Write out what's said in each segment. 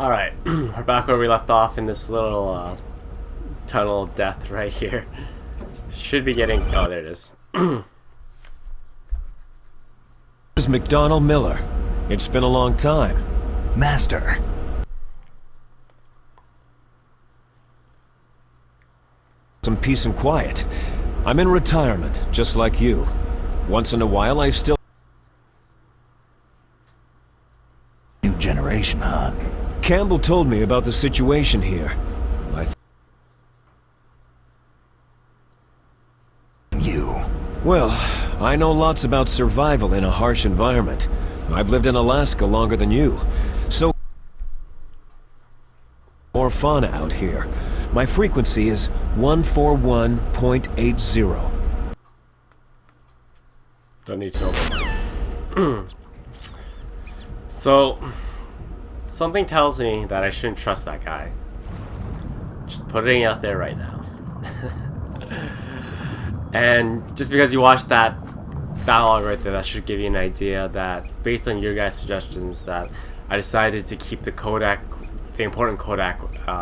Alright, we're back where we left off in this little tunnel of death right here. Should be getting... oh, there it is. This is McDonald Miller. It's been a long time. Master. Some peace and quiet. I'm in retirement, just like you. Once in a while, I still... New generation, huh? Campbell told me about the situation here. You. Well, I know lots about survival in a harsh environment. I've lived in Alaska longer than you. So... more fauna out here. My frequency is 141.80. Don't need to know about this. So, something tells me that I shouldn't trust that guy. Just putting it out there right now. And just because you watched that dialogue right there, that should give you an idea that, based on your guys' suggestions, that I decided to keep the important Kodak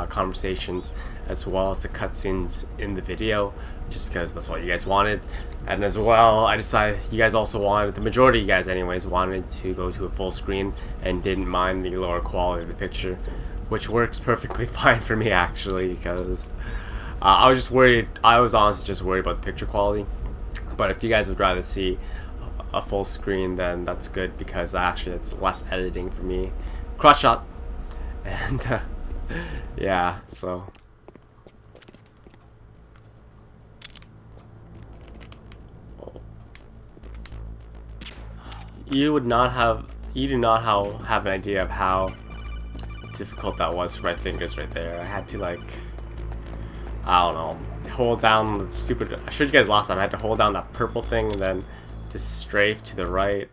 conversations as well as the cutscenes in the video, just because that's what you guys wanted. And as well, I decided you guys also wanted, the majority of you guys anyways, wanted to go to a full screen and didn't mind the lower quality of the picture, which works perfectly fine for me actually, because I was just worried, I was honestly just worried about the picture quality. But if you guys would rather see a full screen, then that's good, because actually it's less editing for me. Crotch shot. And yeah, so you do not have an idea of how difficult that was for my fingers right there. I had to, like, I don't know, hold down the stupid, I showed you guys last time, I had to hold down that purple thing and then just strafe to the right.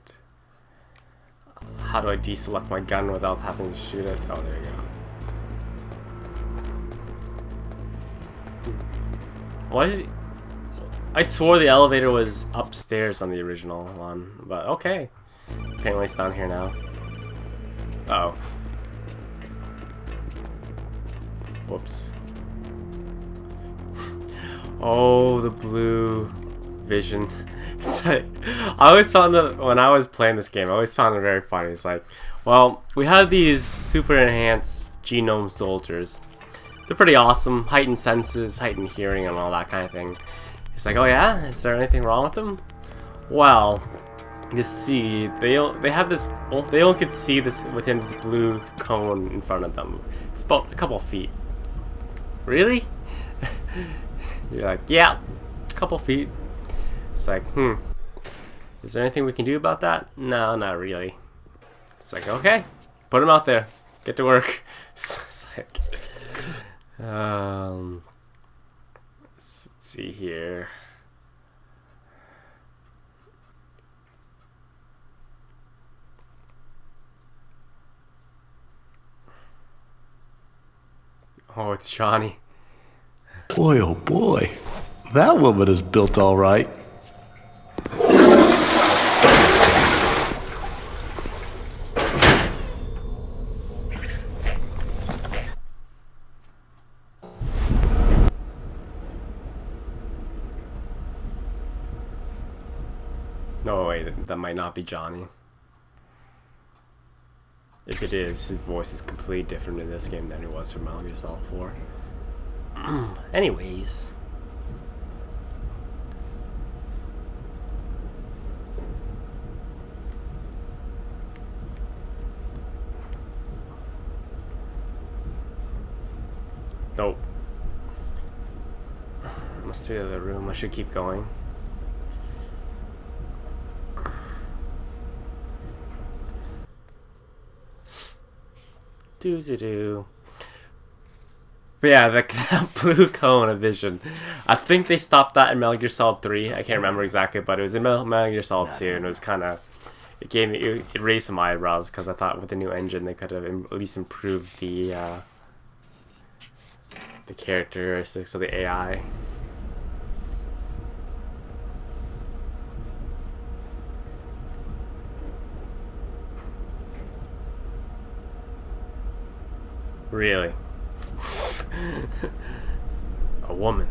How do I deselect my gun without having to shoot it? Oh, there you go. Why is he... I swore the elevator was upstairs on the original one, but okay. Apparently it's down here now. Uh oh. Whoops. Oh, the blue vision. It's like, I always found that when I was playing this game, I always found it very funny. It's like, well, we had these super enhanced genome soldiers. They're pretty awesome, heightened senses, heightened hearing, and all that kind of thing. It's like, oh yeah, is there anything wrong with them? Well, you see, they have this. Well, they only can see this within this blue cone in front of them. It's about a couple feet. Really? You're like, yeah, a couple feet. It's like, is there anything we can do about that? No, not really. It's like, okay, put them out there. Get to work. It's like, let's see here. Oh, it's Johnny. Boy, oh boy. That woman is built all right. No, wait, that might not be Johnny. If it is, his voice is completely different in this game than it was from Metal Gear Solid 4. Anyways. Nope. Must be the other room. I should keep going. Do. But yeah, that blue cone of vision. I think they stopped that in Metal Gear Solid 3. I can't remember exactly, but it was in Metal Gear Solid 2, and it was kind of, it raised some eyebrows, because I thought with the new engine they could have at least improved the characteristics of the AI. Really? A woman.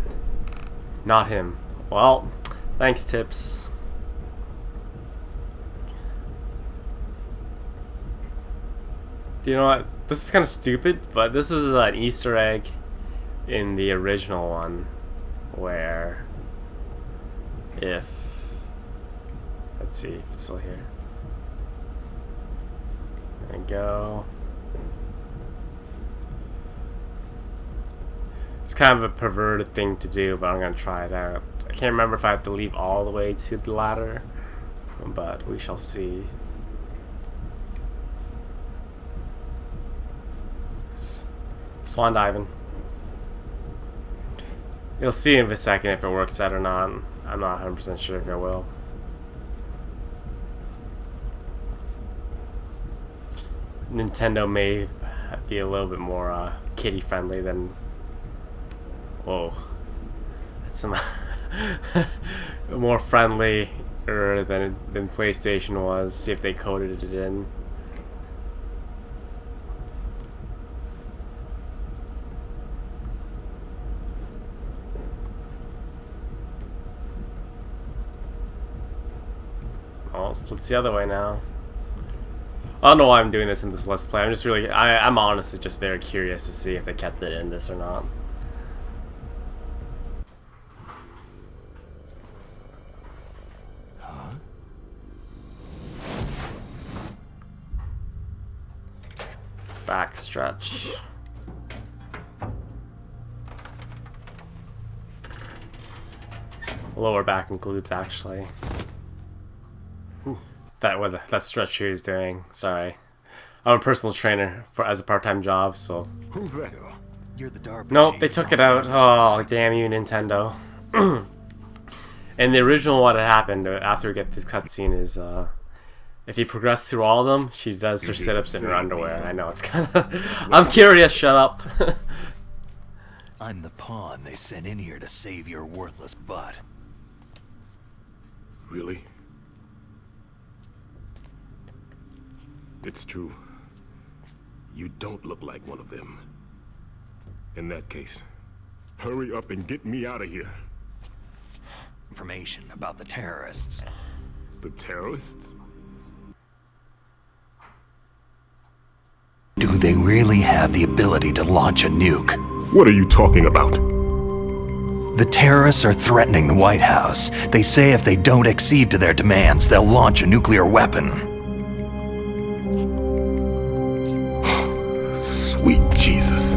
Not him. Well, thanks, Tips. Do you know what? This is kind of stupid, but this is an Easter egg in the original one where if... Let's see if it's still here. There we go. It's kind of a perverted thing to do, but I'm going to try it out. I can't remember if I have to leave all the way to the ladder, but we shall see. Swan diving. You'll see in a second if it works out or not. I'm not 100% sure if it will. Nintendo may be a little bit more kiddie friendly than... Whoa. That's some more friendly than PlayStation was. See if they coded it in. Oh, it splits the other way now. I don't know why I'm doing this in this Let's Play. I'm just really... I'm honestly just very curious to see if they kept it in this or not. Back stretch. Lower back includes actually. That stretch he was doing. Sorry, I'm a personal trainer as a part-time job. So. Who's that? You're the Darby. Nope, they took it out. Oh, damn you, Nintendo. And the original, what had happened after we get this cutscene is if you progress through all of them, she does her sit-ups in her underwear. I know, it's kind of... I'm curious, shut up. I'm the pawn they sent in here to save your worthless butt. Really? It's true. You don't look like one of them. In that case, hurry up and get me out of here. Information about the terrorists. The terrorists? Do they really have the ability to launch a nuke? What are you talking about? The terrorists are threatening the White House. They say if they don't accede to their demands, they'll launch a nuclear weapon. Sweet Jesus.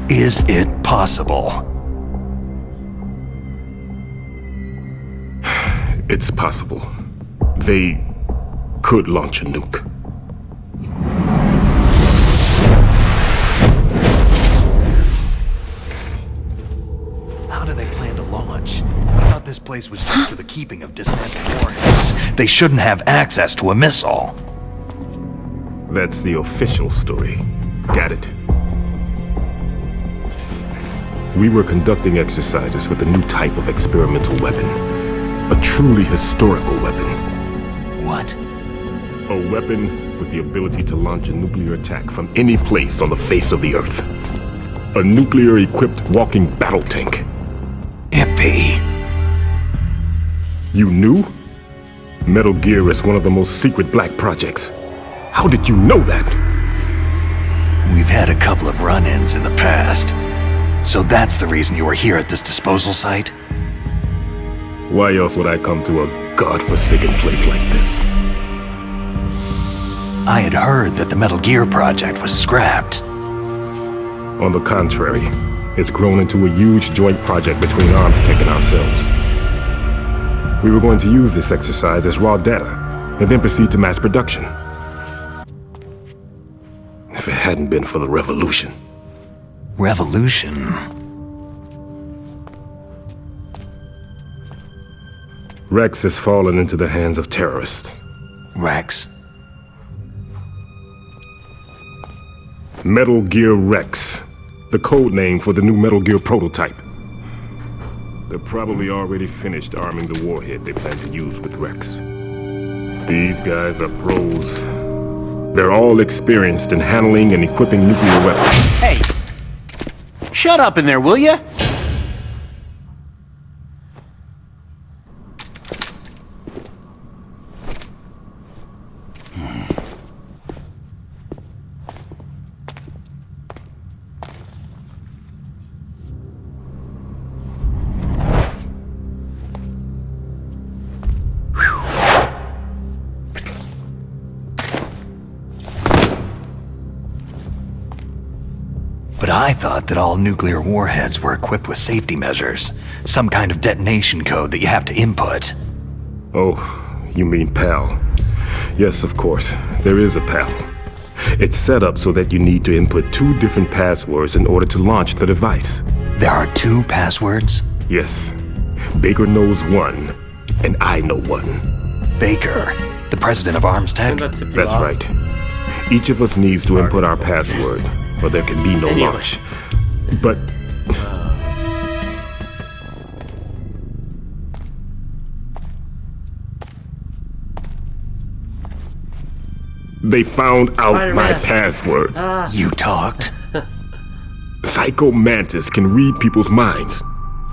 Is it possible? It's possible. They could launch a nuke. How do they plan to launch? I thought this place was just for the keeping of dismantled warheads. They shouldn't have access to a missile. That's the official story. Got it. We were conducting exercises with a new type of experimental weapon. A truly historical weapon. What? A weapon with the ability to launch a nuclear attack from any place on the face of the Earth. A nuclear-equipped walking battle tank. Yippee. You knew? Metal Gear is one of the most secret black projects. How did you know that? We've had a couple of run-ins in the past. So that's the reason you were here at this disposal site? Why else would I come to a godforsaken place like this? I had heard that the Metal Gear project was scrapped. On the contrary, it's grown into a huge joint project between ArmsTech and ourselves. We were going to use this exercise as raw data, and then proceed to mass production. If it hadn't been for the revolution. Revolution? Rex has fallen into the hands of terrorists. Rex? Metal Gear Rex, the code name for the new Metal Gear prototype. They're probably already finished arming the warhead they plan to use with Rex. These guys are pros. They're all experienced in handling and equipping nuclear weapons. Hey! Shut up in there, will ya? But I thought that all nuclear warheads were equipped with safety measures. Some kind of detonation code that you have to input. Oh, you mean PAL. Yes, of course. There is a PAL. It's set up so that you need to input 2 different passwords in order to launch the device. There are 2 passwords? Yes. Baker knows one, and I know one. Baker, the president of Arms Tech? That's right. Each of us needs to input our password, or there can be no launch. But... they found out my password. You talked? Psycho Mantis can read people's minds.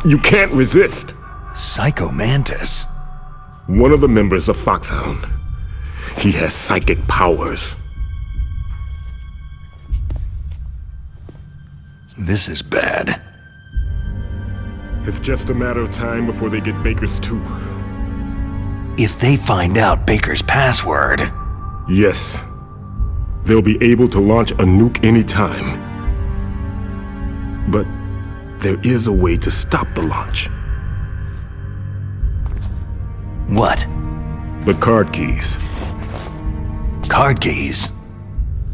You can't resist. Psycho Mantis? One of the members of Foxhound. He has psychic powers. This is bad. It's just a matter of time before they get Baker's too. If they find out Baker's password... Yes. They'll be able to launch a nuke anytime. But there is a way to stop the launch. What? The card keys. Card keys?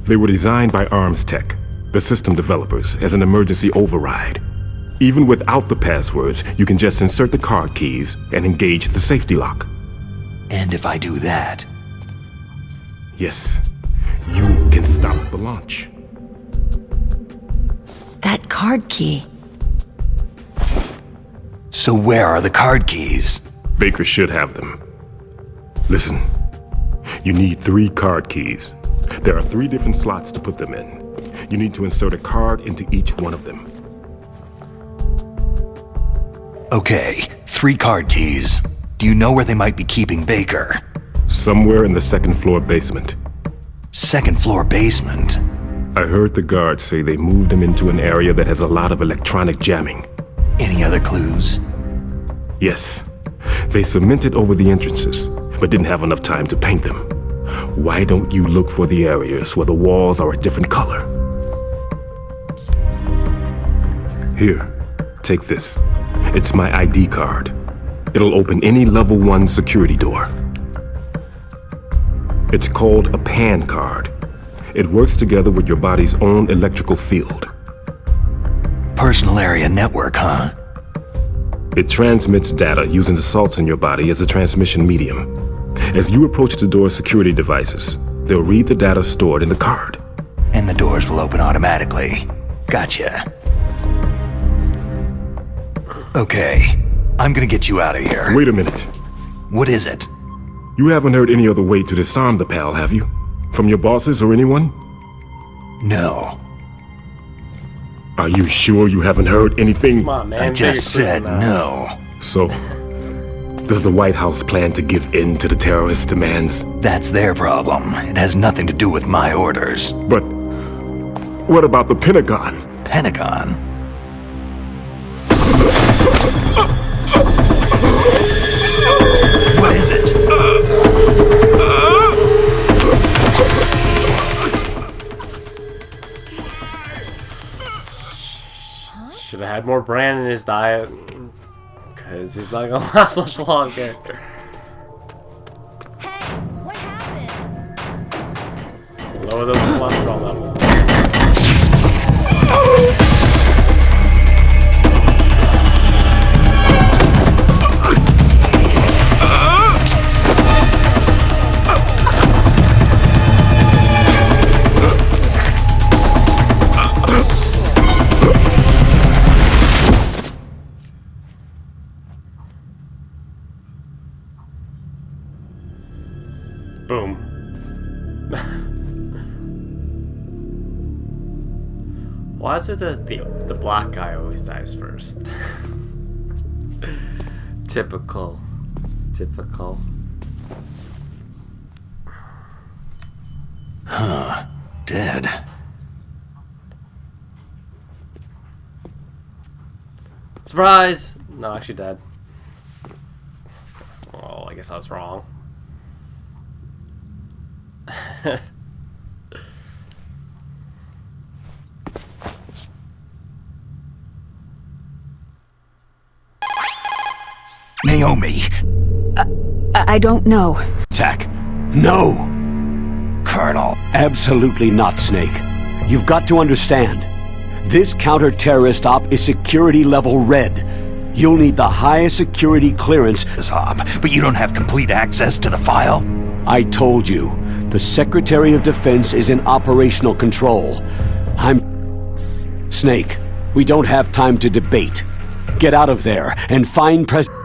They were designed by Arms Tech, the system developers, as an emergency override. Even without the passwords, you can just insert the card keys and engage the safety lock. And if I do that... Yes, you can stop the launch. That card key. So where are the card keys? Baker should have them. Listen, you need 3 card keys. There are 3 different slots to put them in. You need to insert a card into each one of them. Okay, 3 card keys. Do you know where they might be keeping Baker? Somewhere in the 2nd floor basement. 2nd floor basement? I heard the guards say they moved him into an area that has a lot of electronic jamming. Any other clues? Yes. They cemented over the entrances, but didn't have enough time to paint them. Why don't you look for the areas where the walls are a different color? Here, take this. It's my ID card. It'll open any level 1 security door. It's called a PAN card. It works together with your body's own electrical field. Personal area network, huh? It transmits data using the salts in your body as a transmission medium. As you approach the door's security devices, they'll read the data stored in the card. And the doors will open automatically. Gotcha. Okay, I'm gonna get you out of here. Wait a minute. What is it? You haven't heard any other way to disarm the PAL, have you? From your bosses or anyone? No. Are you sure you haven't heard anything? Come on, man. I just said no. So, does the White House plan to give in to the terrorist demands? That's their problem. It has nothing to do with my orders. But what about the Pentagon? Pentagon? What is it? Should have had more bran in his diet, because he's not gonna last much longer. Hey, what happened? Lower those cholesterol levels. Why is it that the black guy always dies first? Typical. Typical. Huh. Dead. Surprise! No, actually dead. Oh, I guess I was wrong. Naomi. I don't know. Attack. No! Colonel. Absolutely not, Snake. You've got to understand. This counter-terrorist op is security level red. You'll need the highest security clearance. Op, but you don't have complete access to the file? I told you. The Secretary of Defense is in operational control. Snake, we don't have time to debate. Get out of there and find President...